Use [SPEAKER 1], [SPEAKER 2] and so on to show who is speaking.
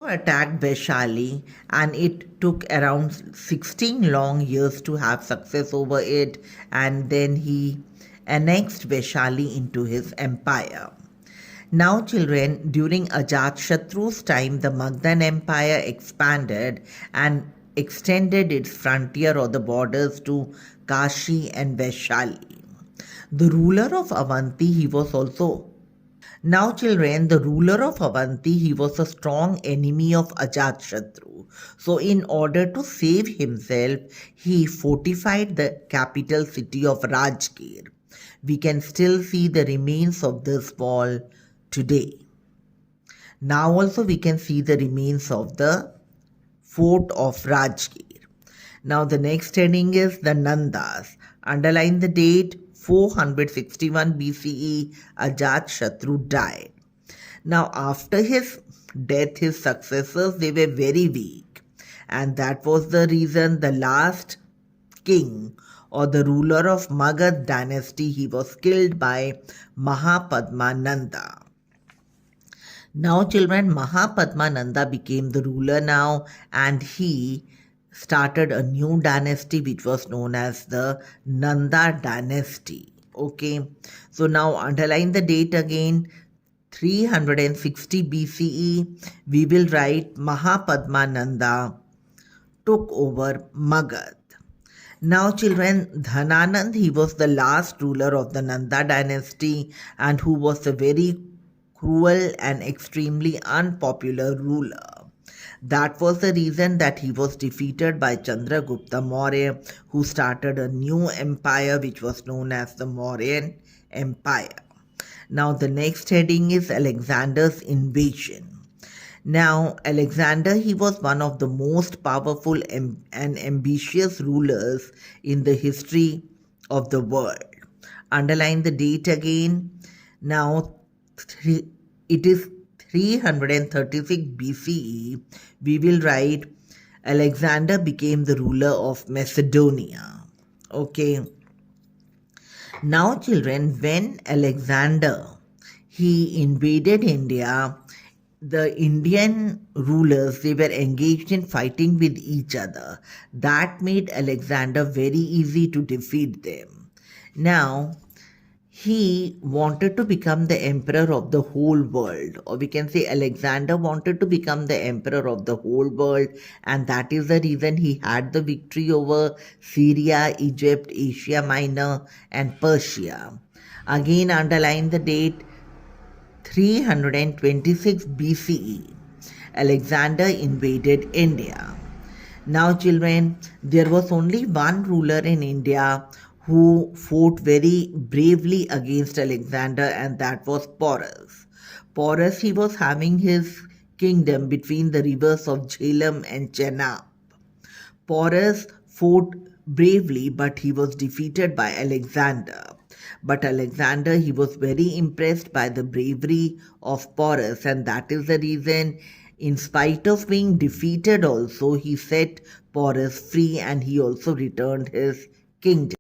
[SPEAKER 1] attacked Vaishali, and it took around 16 long years to have success over it, and then he annexed Vaishali into his empire. Now, children, during Ajatshatru's time, the Magadhan Empire expanded and extended its frontier or the borders to Kashi and Vaishali. The ruler of Avanti, he was also now, children, the ruler of Avanti, he was a strong enemy of Ajatshatru. So, in order to save himself, he fortified the capital city of Rajgir. We can still see the remains of this wall today. Now, also, we can see the remains of the fort of Rajgir. Now, the next heading is the Nandas. Underline the date 461 BCE, Ajatshatru died. Now, after his death, his successors, they were very weak. And that was the reason the last king or the ruler of Magad dynasty, he was killed by Mahapadmananda. Now, children, Mahapadmananda became the ruler now, and he started a new dynasty which was known as the Nanda dynasty. Okay, so now underline the date again 360 BCE. We will write Mahapadmananda took over Magad. Now, children, Dhananand, he was the last ruler of the Nanda dynasty and who was a very cruel and extremely unpopular ruler. That was the reason that he was defeated by Chandragupta Maurya, who started a new empire which was known as the Mauryan Empire. Now, the next heading is Alexander's invasion. Now, Alexander, he was one of the most powerful and ambitious rulers in the history of the world. Underline the date again. Now, it is 336 BCE. We will write Alexander became the ruler of Macedonia. Okay. Now, children, when Alexander he invaded India, the Indian rulers they were engaged in fighting with each other. That made Alexander very easy to defeat them. Now, he wanted to become the emperor of the whole world, or we can say Alexander wanted to become the emperor of the whole world, and that is the reason he had the victory over Syria, Egypt, Asia Minor, and Persia. Again, underline the date 326 BCE. Alexander invaded India. Now, children, there was only one ruler in India who fought very bravely against Alexander, and that was Porus. Porus, he was having his kingdom between the rivers of Jhelum and Chenab. Porus fought bravely, but he was defeated by Alexander. But Alexander, he was very impressed by the bravery of Porus, and that is the reason, in spite of being defeated also, he set Porus free and he also returned his kingdom.